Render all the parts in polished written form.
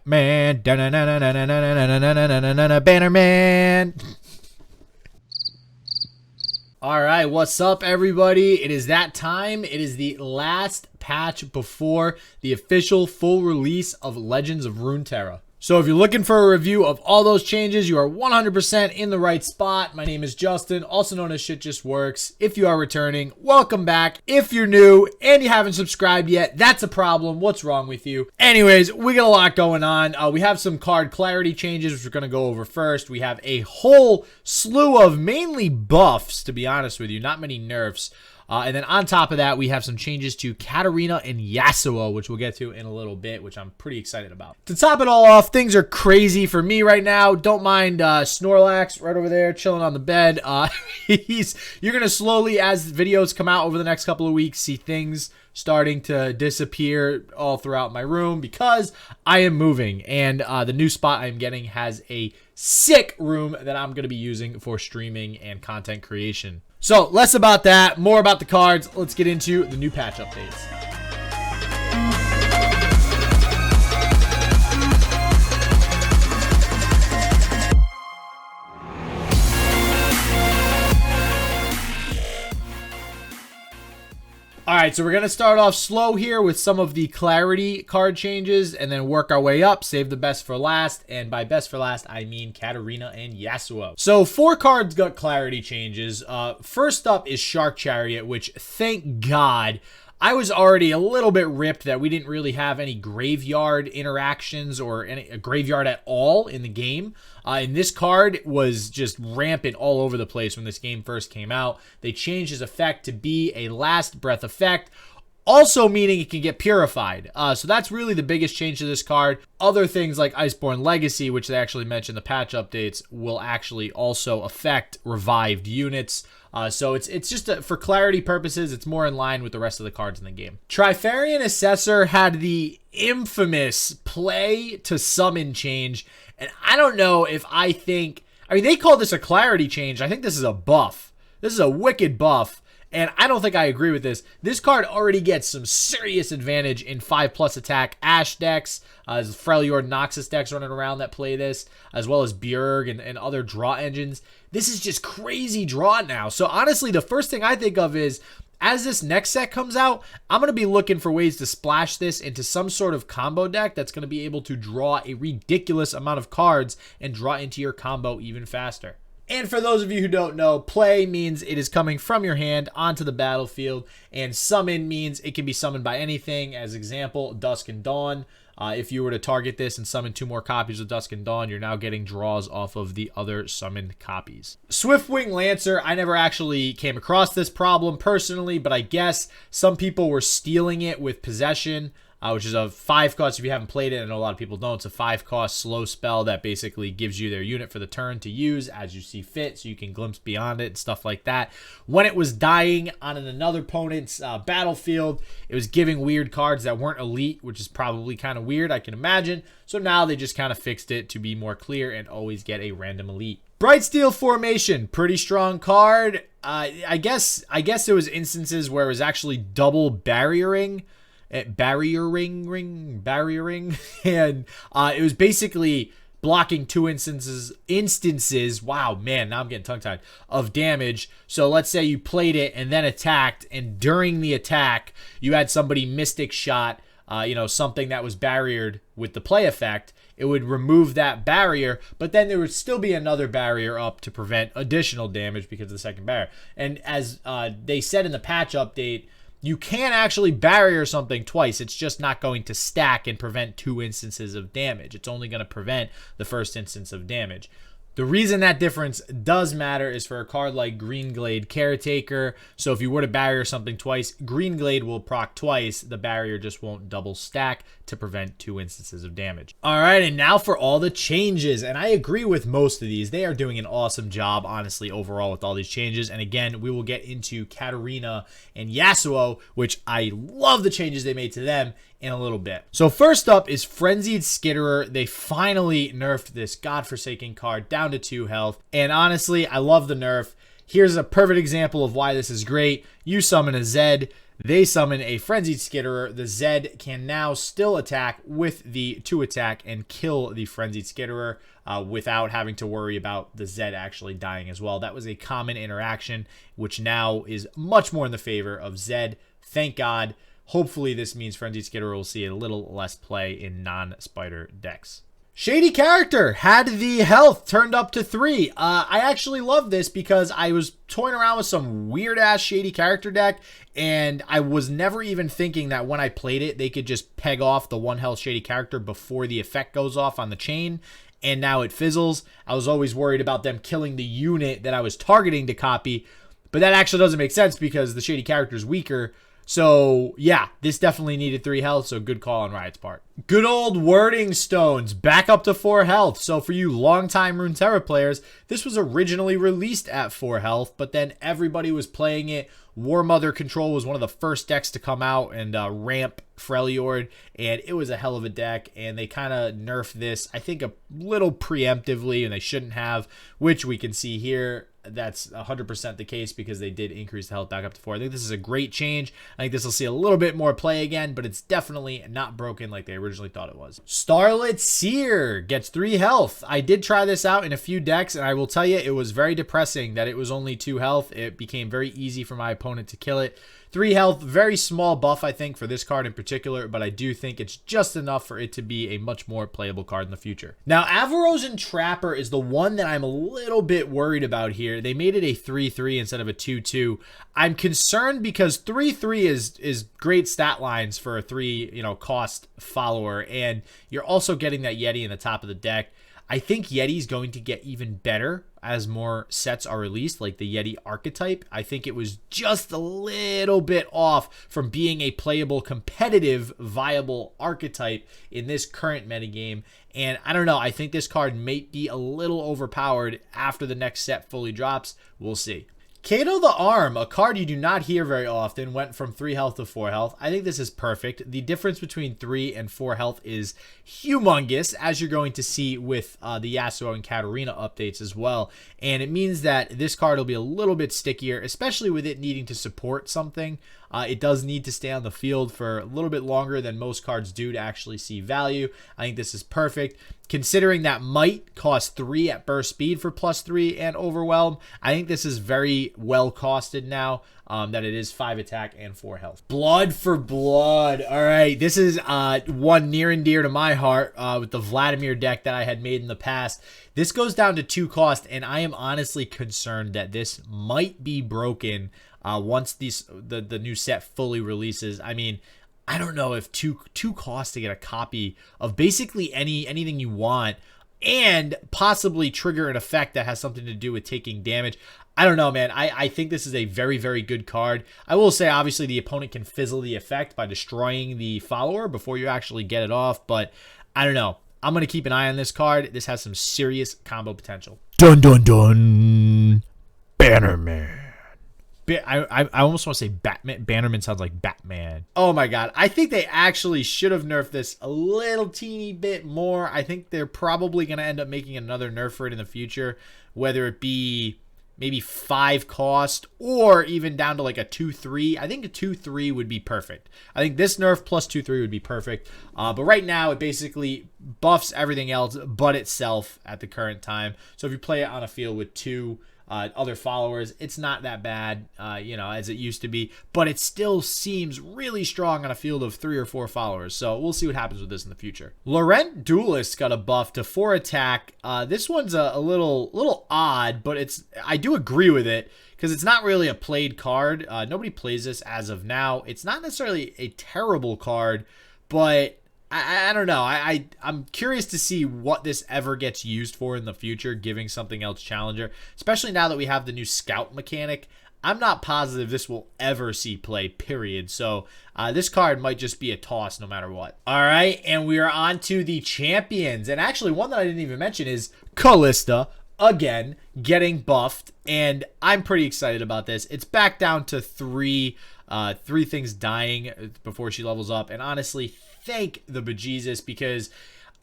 Man. Banner Man. All right, what's up, everybody? It is that time. It is the last patch before the official full release of Legends of Runeterra. So if you're looking for a review of all those changes, you are 100% in the right spot. My name is Justin, also known as Shit Just Works. If you are returning, welcome back. If you're new and you haven't subscribed yet, that's a problem. What's wrong with you? Anyways, we got a lot going on. We have some card clarity changes, which we're going to go over first. We have a whole slew of mainly buffs, to be honest with you, not many nerfs. And then on top of that, we have some changes to Katarina and Yasuo, which we'll get to in a little bit, which I'm pretty excited about. To top it all off, things are crazy for me right now. Don't mind Snorlax right over there chilling on the bed. You're going to slowly, as videos come out over the next couple of weeks, see things starting to disappear all throughout my room because I am moving. And the new spot I'm getting has a sick room that I'm going to be using for streaming and content creation. So, less about that, more about the cards. Let's get into the new patch updates. Alright, so we're going to start off slow here with some of the clarity card changes and then work our way up, save the best for last, and by best for last, I mean Katarina and Yasuo. So 4 cards got clarity changes. First up is Shark Chariot, which, thank God, I was already a little bit ripped that we didn't really have any graveyard interactions or any graveyard at all in the game. And this card was just rampant all over the place when this game first came out. They changed his effect to be a last breath effect, also meaning it can get purified. So that's really the biggest change to this card. Other things like Iceborne Legacy, which they actually mentioned in the patch updates, will actually also affect revived units. So it's just for clarity purposes, it's more in line with the rest of the cards in the game. Trifarian Assessor had the infamous play to summon change, and I don't know if I mean, they call this a clarity change. I think this is a buff. This is a wicked buff. And I don't think I agree with this. This card already gets some serious advantage in 5+ attack Ashe decks, as Freljord Noxus decks running around that play this, as well as Bjerg and other draw engines. This is just crazy draw now. So honestly, the first thing I think of is, as this next set comes out, I'm going to be looking for ways to splash this into some sort of combo deck that's going to be able to draw a ridiculous amount of cards and draw into your combo even faster. And for those of you who don't know, play means it is coming from your hand onto the battlefield, and summon means it can be summoned by anything. As example, Dusk and Dawn. If you were to target this and summon 2 more copies of Dusk and Dawn, you're now getting draws off of the other summoned copies. Swiftwing Lancer, I never actually came across this problem personally, but I guess some people were stealing it with Possession, which is a 5 cost. If you haven't played it, I know a lot of people don't. It's a 5 cost slow spell that basically gives you their unit for the turn to use as you see fit, so you can glimpse beyond it and stuff like that. When it was dying on another opponent's battlefield, it was giving weird cards that weren't elite, which is probably kind of weird, I can imagine. So now they just kind of fixed it to be more clear and always get a random elite. BRIGHTSTEEL Formation, pretty strong card. I guess there was instances where it was actually double barriering, and it was basically blocking 2 instances, wow, man, now I'm getting tongue-tied, of damage. So let's say you played it and then attacked, and during the attack, you had somebody Mystic Shot, something that was barriered with the play effect. It would remove that barrier, but then there would still be another barrier up to prevent additional damage because of the second barrier. And as they said in the patch update, you can actually barrier something twice. It's just not going to stack and prevent 2 instances of damage. It's only going to prevent the first instance of damage. The reason that difference does matter is for a card like Greenglade Caretaker. So if you were to barrier something twice, Greenglade will proc twice. The barrier just won't double stack to prevent 2 instances of damage. All right, and now for all the changes. And I agree with most of these. They are doing an awesome job, honestly, overall with all these changes. And again, we will get into Katarina and Yasuo, which I love the changes they made to them in a little bit. So first up is Frenzied Skitterer. They finally nerfed this godforsaken card down to 2 health. And honestly, I love the nerf. Here's a perfect example of why this is great. You summon a Zed. they summon a Frenzied Skitterer. The Zed can now still attack with the 2 attack and kill the Frenzied Skitterer without having to worry about the Zed actually dying as well. That was a common interaction, which now is much more in the favor of Zed. Thank God. Hopefully this means Frenzied Skitterer will see a little less play in non-spider decks. Shady character had the health turned up to 3. I actually love this because I was toying around with some weird ass shady character deck, and I was never even thinking that when I played it, they could just peg off the 1 health shady character before the effect goes off on the chain, and now it fizzles. I was always worried about them killing the unit that I was targeting to copy, but that actually doesn't make sense because the shady character is weaker. So, yeah, this definitely needed 3 health, so good call on Riot's part. Good old wording stones, back up to 4 health. So for you longtime Runeterra players, this was originally released at 4 health, but then everybody was playing it. War Mother Control was one of the first decks to come out and ramp Freljord, and it was a hell of a deck, and they kind of nerfed this, I think, a little preemptively, and they shouldn't have, which we can see here. That's 100% the case because they did increase the health back up to 4. I think this is a great change. I think this will see a little bit more play again, but it's definitely not broken like they originally thought it was. Starlit Seer gets 3 health. I did try this out in a few decks, and I will tell you, it was very depressing that it was only 2 health. It became very easy for my opponent to kill it. 3 health, very small buff, I think, for this card in particular, but I do think it's just enough for it to be a much more playable card in the future. Now, Avarosan Trapper is the one that I'm a little bit worried about here. They made it a 3-3 instead of a 2-2. I'm concerned because 3-3 is great stat lines for a 3, cost follower, and you're also getting that Yeti in the top of the deck. I think Yeti's going to get even better as more sets are released, like the Yeti archetype. I think it was just a little bit off from being a playable, competitive, viable archetype in this current metagame. And I don't know, I think this card may be a little overpowered after the next set fully drops. We'll see. KATO the Arm, a card you do not hear very often, went from 3 health to 4 health. I think this is perfect. The difference between 3 and 4 health is humongous, as you're going to see with the Yasuo and Katarina updates as well. And it means that this card will be a little bit stickier, especially with it needing to support something. It does need to stay on the field for a little bit longer than most cards do to actually see value. I think this is perfect. Considering that might cost 3 at burst speed for +3 and overwhelm, I think this is very well costed now that it is 5 attack and 4 health. Blood for Blood. All right, this is one near and dear to my heart with the Vladimir deck that I had made in the past. This goes down to 2 cost, and I am honestly concerned that this might be broken once the new set fully releases. I mean, I don't know if two costs to get a copy of basically anything you want and possibly trigger an effect that has something to do with taking damage. I don't know, man. I think this is a very, very good card. I will say, obviously, the opponent can fizzle the effect by destroying the follower before you actually get it off, but I don't know. I'm going to keep an eye on this card. This has some serious combo potential. Dun, dun, dun. Bannerman. I almost want to say Batman. Bannerman sounds like Batman. Oh my god. I think they actually should have nerfed this a little teeny bit more. I think they're probably going to end up making another nerf for it in the future, whether it be maybe 5 cost or even down to like a 2-3. I think a 2-3 would be perfect. I think this nerf plus 2-3 would be perfect. But right now it basically buffs everything else but itself at the current time. So if you play it on a field with 2 other followers, it's not that bad, as it used to be, but it still seems really strong on a field of 3 or 4 followers. So we'll see what happens with this in the future. LAURENT Duelist got a buff to 4 attack. This one's a little odd, but I do agree with it because it's not really a played card. Nobody plays this as of now. It's not necessarily a terrible card, but I don't know. I'm curious to see what this ever gets used for in the future, giving something else challenger, especially now that we have the new scout mechanic. I'm not positive this will ever see play, period. So this card might just be a toss no matter what. All right, and we are on to the champions. And actually, one that I didn't even mention is Kalista, again, getting buffed. And I'm pretty excited about this. It's back down to 3 things dying before she levels up. And honestly, thank the bejesus, because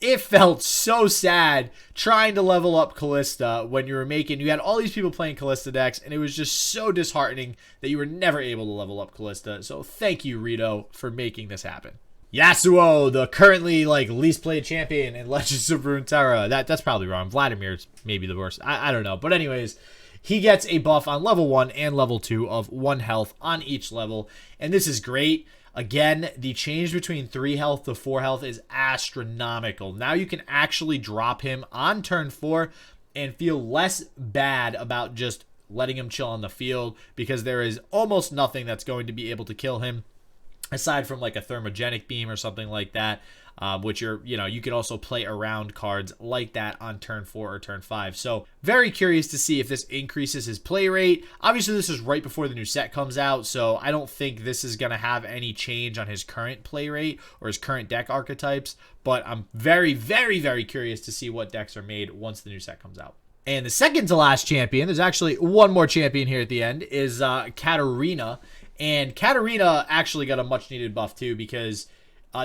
it felt so sad trying to level up Kalista when you had all these people playing Kalista decks, and it was just so disheartening that you were never able to level up Kalista. So thank you, Rito, for making this happen. Yasuo, the currently least played champion in Legends of Runeterra. That's probably wrong. Vladimir's maybe the worst. I don't know. But anyways, he gets a buff on level 1 and level 2 of 1 health on each level, and this is great. Again, the change between 3 health to 4 health is astronomical. Now you can actually drop him on turn 4 and feel less bad about just letting him chill on the field, because there is almost nothing that's going to be able to kill him aside from like a thermogenic beam or something like that, which you could also play around cards like that on turn 4 or turn 5. So very curious to see if this increases his play rate. Obviously, this is right before the new set comes out, so I don't think this is going to have any change on his current play rate or his current deck archetypes, but I'm very, very, very curious to see what decks are made once the new set comes out. And the second to last champion, there's actually one more champion here at the end, is Katarina. And Katarina actually got a much needed buff too, because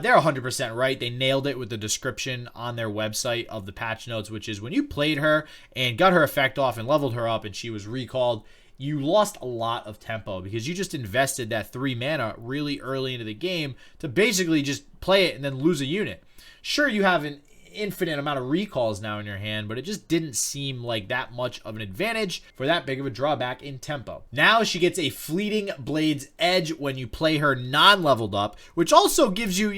they're 100% right. They nailed it with the description on their website of the patch notes, which is when you played her and got her effect off and leveled her up and she was recalled, you lost a lot of tempo because you just invested that 3 mana really early into the game to basically just play it and then lose a unit. Sure, you have an infinite amount of recalls now in your hand, but it just didn't seem like that much of an advantage for that big of a drawback in tempo. Now she gets a fleeting Blade's Edge when you play her non-leveled up, which also gives you,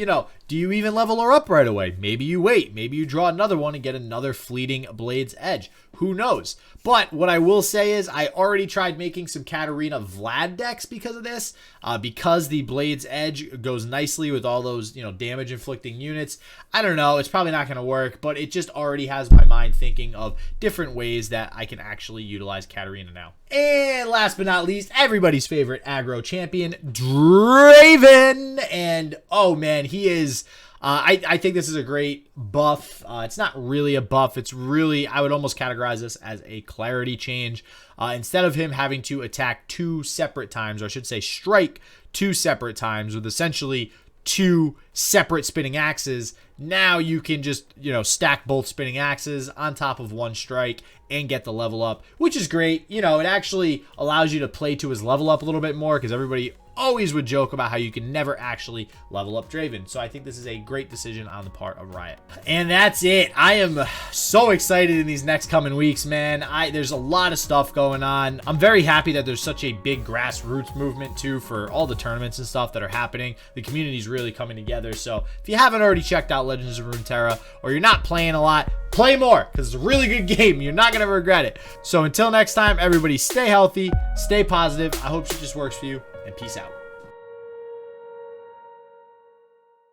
do you even level her up right away? Maybe you wait. Maybe you draw another one and get another fleeting Blade's Edge. Who knows? But what I will say is I already tried making some Katarina Vlad decks because of this, because the Blade's Edge goes nicely with all those, damage inflicting units. I don't know. It's probably not going to work, but it just already has my mind thinking of different ways that I can actually utilize Katarina now. And last but not least, everybody's favorite aggro champion, Draven. And oh man, he is... I think this is a great buff. It's not really a buff. It's really, I would almost categorize this as a clarity change. Instead of him having to attack 2 separate times, or I should say strike 2 separate times with essentially 2 separate spinning axes, now you can just, stack both spinning axes on top of 1 strike and get the level up, which is great. It actually allows you to play to his level up a little bit more, because everybody always would joke about how you can never actually level up Draven. So I think this is a great decision on the part of Riot. And that's it. I am so excited in these next coming weeks, man. There's a lot of stuff going on. I'm very happy that there's such a big grassroots movement too for all the tournaments and stuff that are happening. The community's really coming together. So if you haven't already checked out Legends of Runeterra, or you're not playing a lot, play more, because it's a really good game. You're not going to regret it. So until next time, everybody stay healthy, stay positive. I hope it just works for you, and peace out.